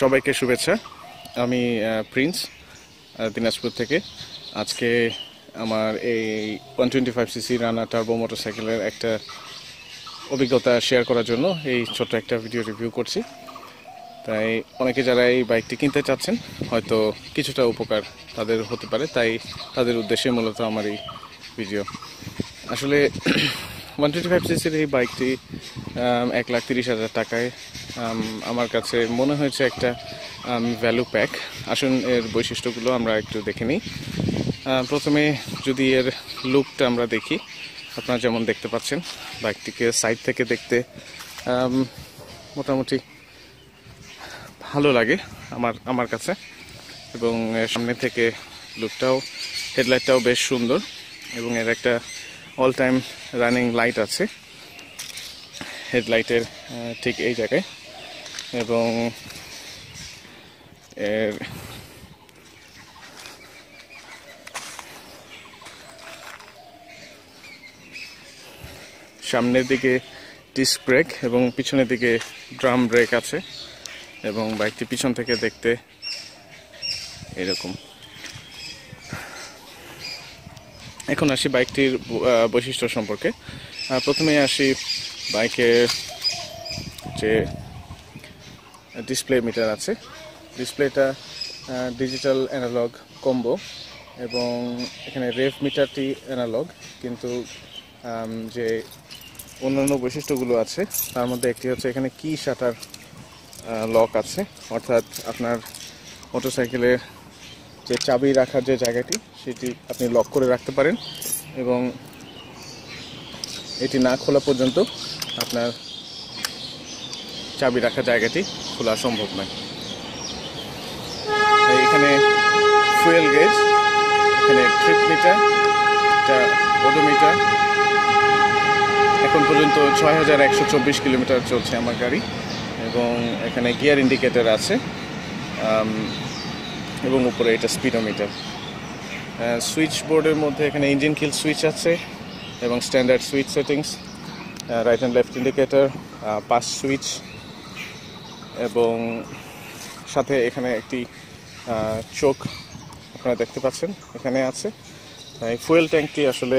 সবাইকে শুভেচ্ছা। আমি প্রিন্স দিনাজপুর থেকে। আজকে আমার এই 125cc রানা টার্বো মোটরসাইকেলের একটা অভিজ্ঞতা শেয়ার করার জন্য এই ছোট্ট একটা ভিডিও রিভিউ করছি। তাই অনেকে যারা এই বাইকটি কিনতে চাচ্ছেন হয়তো কিছুটা উপকার তাদের হতে পারে, তাই তাদের উদ্দেশ্যে মূলত আমার এই ভিডিও। আসলে 125cc এই বাইকটি 1,30,000 টাকায় আমার কাছে মনে হয়েছে একটা ভ্যালু প্যাক। আসুন এর বৈশিষ্ট্যগুলো আমরা একটু দেখে নিই। প্রথমে যদি এর লুকটা আমরা দেখি, আপনারা যেমন দেখতে পাচ্ছেন বাইকটিকে সাইড থেকে দেখতে মোটামুটি ভালো লাগে আমার কাছে, এবং সামনে থেকে লুকটাও, হেডলাইটটাও বেশ সুন্দর, এবং এর একটা অল টাইম রানিং লাইট আছে হেডলাইটের ঠিক এই জায়গায়, এবং এর সামনের দিকে ডিস্ক ব্রেক এবং পিছনের দিকে ড্রাম ব্রেক আছে, এবং বাইকটি পিছন থেকে দেখতে এরকম। এখন আসি বাইকটির বৈশিষ্ট্য সম্পর্কে। প্রথমে আসি বাইকের যে ডিসপ্লে মিটার আছে, ডিসপ্লেটা ডিজিটাল অ্যানালগ কম্বো, এবং এখানে রেভ মিটারটি অ্যানালগ, কিন্তু যে অন্যান্য বৈশিষ্ট্যগুলো আছে তার মধ্যে একটি হচ্ছে এখানে কি শাটার লক আছে, অর্থাৎ আপনার মোটরসাইকেলের যে চাবি রাখার যে জায়গাটি সেটি আপনি লক করে রাখতে পারেন, এবং এটি না খোলা পর্যন্ত আপনার চাবি রাখার জায়গাটি খোলা সম্ভব নয়। এখানে ফুয়েল গেজ, এখানে ট্রিপ মিটার, এটা ওডোমিটার। এখন পর্যন্ত 6,124 কিলোমিটার চলছে আমার গাড়ি, এবং এখানে গিয়ার ইন্ডিকেটর আছে, এবং উপরে এটা স্পিডোমিটার। সুইচ বোর্ডের মধ্যে এখানে ইঞ্জিন কিল সুইচ আছে, এবং standard switch settings, right and left indicator, pass switch, এবং সাথে এখানে একটি চোখ আপনারা দেখতে পাচ্ছেন এখানে আছে। এই ফুয়েল ট্যাঙ্কটি আসলে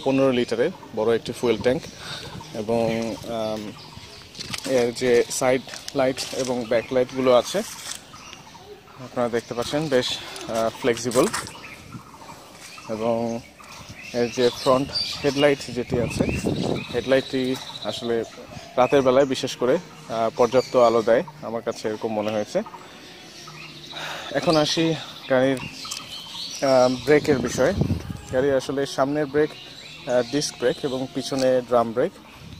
15 লিটারের বড় একটি ফুয়েল ট্যাঙ্ক, এবং এর যে সাইড লাইট এবং ব্যাক লাইটগুলো আছে আপনারা দেখতে পাচ্ছেন বেশ ফ্লেক্সিবল, এবং এর যে ফ্রন্ট হেডলাইট যেটি আছে, হেডলাইটটি আসলে রাতের বেলায় বিশেষ করে পর্যাপ্ত আলো দেয়, আমার কাছে এরকম মনে হয়েছে। এখন আসি গাড়ির ব্রেকের বিষয়ে। গাড়ির আসলে সামনের ব্রেক ডিস্ক ব্রেক এবং পিছনে ড্রাম ব্রেক,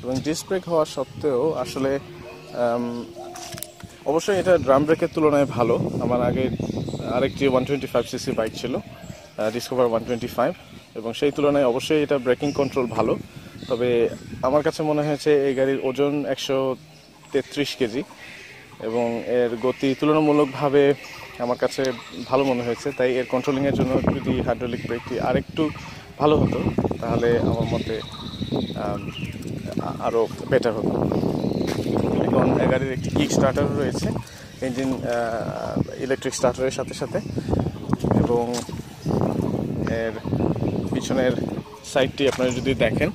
এবং ডিস্ক ব্রেক হওয়া সত্ত্বেও আসলে অবশ্যই এটা ড্রাম ব্রেকের তুলনায় ভালো। আমার আগে আরেকটি 125cc বাইক ছিল, ডিসকভার 125, এবং সেই তুলনায় অবশ্যই এটা ব্রেকিং কন্ট্রোল ভালো। তবে আমার কাছে মনে হয়েছে এই গাড়ির ওজন 133 কেজি, এবং এর গতি তুলনামূলকভাবে আমার কাছে ভালো মনে হয়েছে। তাই এর কন্ট্রোলিংয়ের জন্য যদি হাইড্রোলিক ব্রেকটি আরেকটু ভালো হতো তাহলে আমার মতে আরও বেটার হতো। এখন গাড়ির একটি কিক স্টার্টার রয়েছে, ইঞ্জিন ইলেকট্রিক স্টার্টারের সাথে সাথে, এবং এর পিছনের সাইডটি আপনারা যদি দেখেন,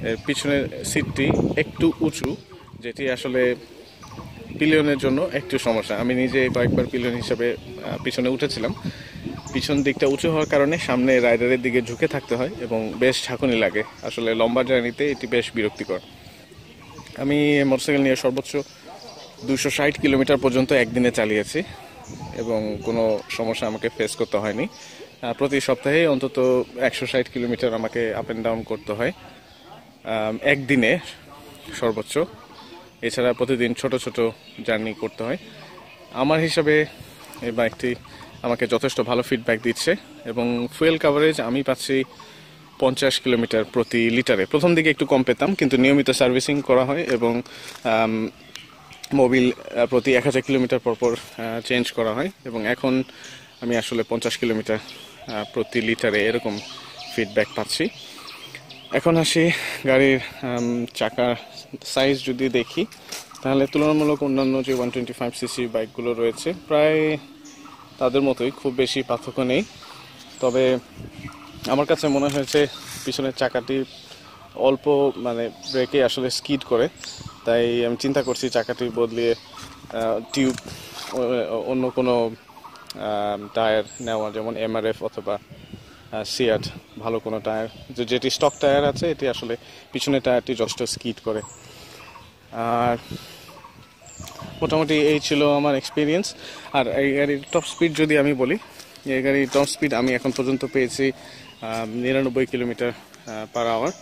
এর পিছনের সিটটি একটু উঁচু, যেটি আসলে পিলিয়নের জন্য একটু সমস্যা। আমি নিজে কয়েকবার পিলিয়ন হিসাবে পিছনে উঠেছিলাম। পিছন দিকটা উঁচু হওয়ার কারণে সামনে রাইডারের দিকে ঝুঁকে থাকতে হয়, এবং বেশ ঝাঁকুনি লাগে। আসলে লম্বা জার্নিতে এটি বেশ বিরক্তিকর। আমি মোটরসাইকেল নিয়ে সর্বোচ্চ 260 কিলোমিটার পর্যন্ত একদিনে চালিয়েছি, এবং কোনো সমস্যা আমাকে ফেস করতে হয়নি। প্রতি সপ্তাহে অন্তত 160 কিলোমিটার আমাকে আপ অ্যান্ড ডাউন করতে হয় একদিনে সর্বোচ্চ। এছাড়া প্রতিদিন ছোট ছোট জার্নি করতে হয়। আমার হিসাবে এই বাইকটি আমাকে যথেষ্ট ভালো ফিডব্যাক দিচ্ছে, এবং ফুয়েল কাভারেজ আমি পাচ্ছি 50 কিলোমিটার প্রতি লিটারে। প্রথম দিকে একটু কম পেতাম, কিন্তু নিয়মিত সার্ভিসিং করা হয়, এবং মোবিল প্রতি 1000 কিলোমিটার পরপর চেঞ্জ করা হয়, এবং এখন আমি আসলে 50 কিলোমিটার প্রতি লিটারে এরকম ফিডব্যাক পাচ্ছি। এখন আসি গাড়ির চাকার সাইজ যদি দেখি, তাহলে তুলনামূলক অন্যান্য যে 125cc বাইকগুলো রয়েছে প্রায় তাদের মতোই, খুব বেশি পার্থক্য নেই। তবে আমার কাছে মনে হয়েছে পিছনের চাকাটি অল্প মানে ব্রেকে আসলে স্কিড করে, তাই আমি চিন্তা করছি চাকাটি বদলিয়ে টিউব অন্য কোনো টায়ার নেওয়া, যেমন এমআরএফ অথবা সিয়াট ভালো কোনো টায়ার, যেটি স্টক টায়ার আছে এটি আসলে পিছনের টায়ারটি যথেষ্ট স্কিড করে। আর মোটামুটি এই ছিল আমার এক্সপিরিয়েন্স। আর এই গাড়ির টপ স্পিড যদি আমি বলি, এই গাড়ির টপ স্পিড আমি এখন পর্যন্ত পেয়েছি 99 কিলোমিটার পার আওয়ার।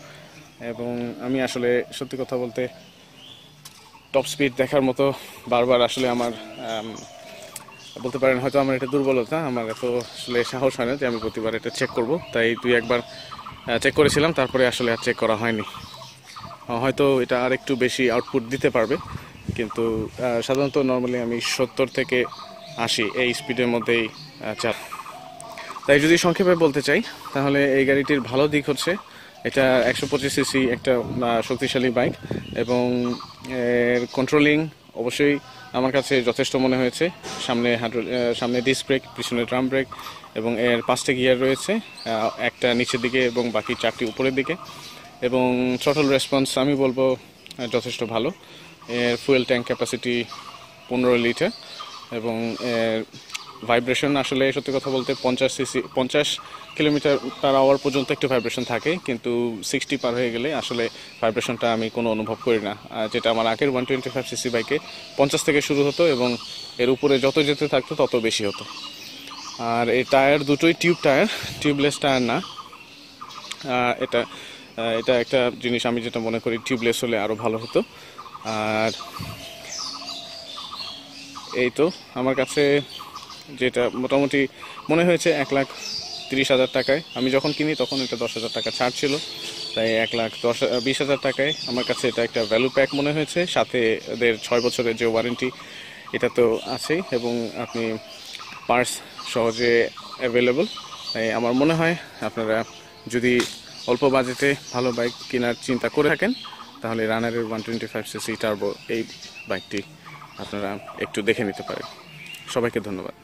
এবং আমি আসলে সত্যি কথা বলতে টপ স্পিড দেখার মতো বারবার আসলে আমার বলতে পারেন হয়তো আমার এটা দুর্বলতা, আমার এত আসলে সাহস হয় না যে আমি প্রতিবার এটা চেক করব, তাই 2-1 বার চেক করেছিলাম, তারপরে আসলে আর চেক করা হয়নি। হয়তো এটা আর একটু বেশি আউটপুট দিতে পারবে, কিন্তু সাধারণত নর্মালি আমি 70 থেকে 80 এই স্পিডের মধ্যেই চালাই। তাই যদি সংক্ষেপে বলতে চাই তাহলে এই গাড়িটির ভালো দিক হচ্ছে এটা 125cc একটা শক্তিশালী বাইক, এবং এর কন্ট্রোলিং অবশ্যই আমার কাছে যথেষ্ট মনে হয়েছে। সামনে ডিস্ক ব্রেক, পিছনে ড্রাম ব্রেক, এবং এর 5টা গিয়ার রয়েছে, একটা নিচের দিকে এবং বাকি 4টি উপরের দিকে। এবং থ্রটল রেসপন্স আমি বলবো যথেষ্ট ভালো। এর ফুয়েল ট্যাঙ্ক ক্যাপাসিটি 15 লিটার, এবং এর ভাইব্রেশন আসলে সত্যি কথা বলতে 50 কিলোমিটার পার আওয়ার পর্যন্ত একটু ভাইব্রেশন থাকে, কিন্তু 60 পার হয়ে গেলে আসলে ভাইব্রেশনটা আমি কোনো অনুভব করি না, যেটা আমার আগের 125cc বাইকে 50 থেকে শুরু হতো এবং এর উপরে যত যেতে থাকতো তত বেশি হতো। আর এই টায়ার দুটোই টিউব টায়ার, টিউবলেস টায়ার না। এটা একটা জিনিস আমি যেটা মনে করি টিউবলেস হলে আরও ভালো হতো। আর এই তো আমার কাছে যেটা মোটামুটি মনে হয়েছে 1,30,000 টাকায়, আমি যখন কিনি তখন এটা 10,000 টাকা ছাড় ছিল, তাই 1,20,000 টাকায় আমার কাছে এটা একটা ভ্যালু প্যাক মনে হয়েছে। সাথে এদের 6 বছরের যে ওয়ারেন্টি এটা তো আছেই, এবং আপনি পার্টস সহজে অ্যাভেলেবল। তাই আমার মনে হয় আপনারা যদি অল্প বাজেটে ভালো বাইক কেনার চিন্তা করে থাকেন তাহলে রানারের 125cc টার্বো এই বাইকটি আপনারা একটু দেখে নিতে পারেন। সবাইকে ধন্যবাদ।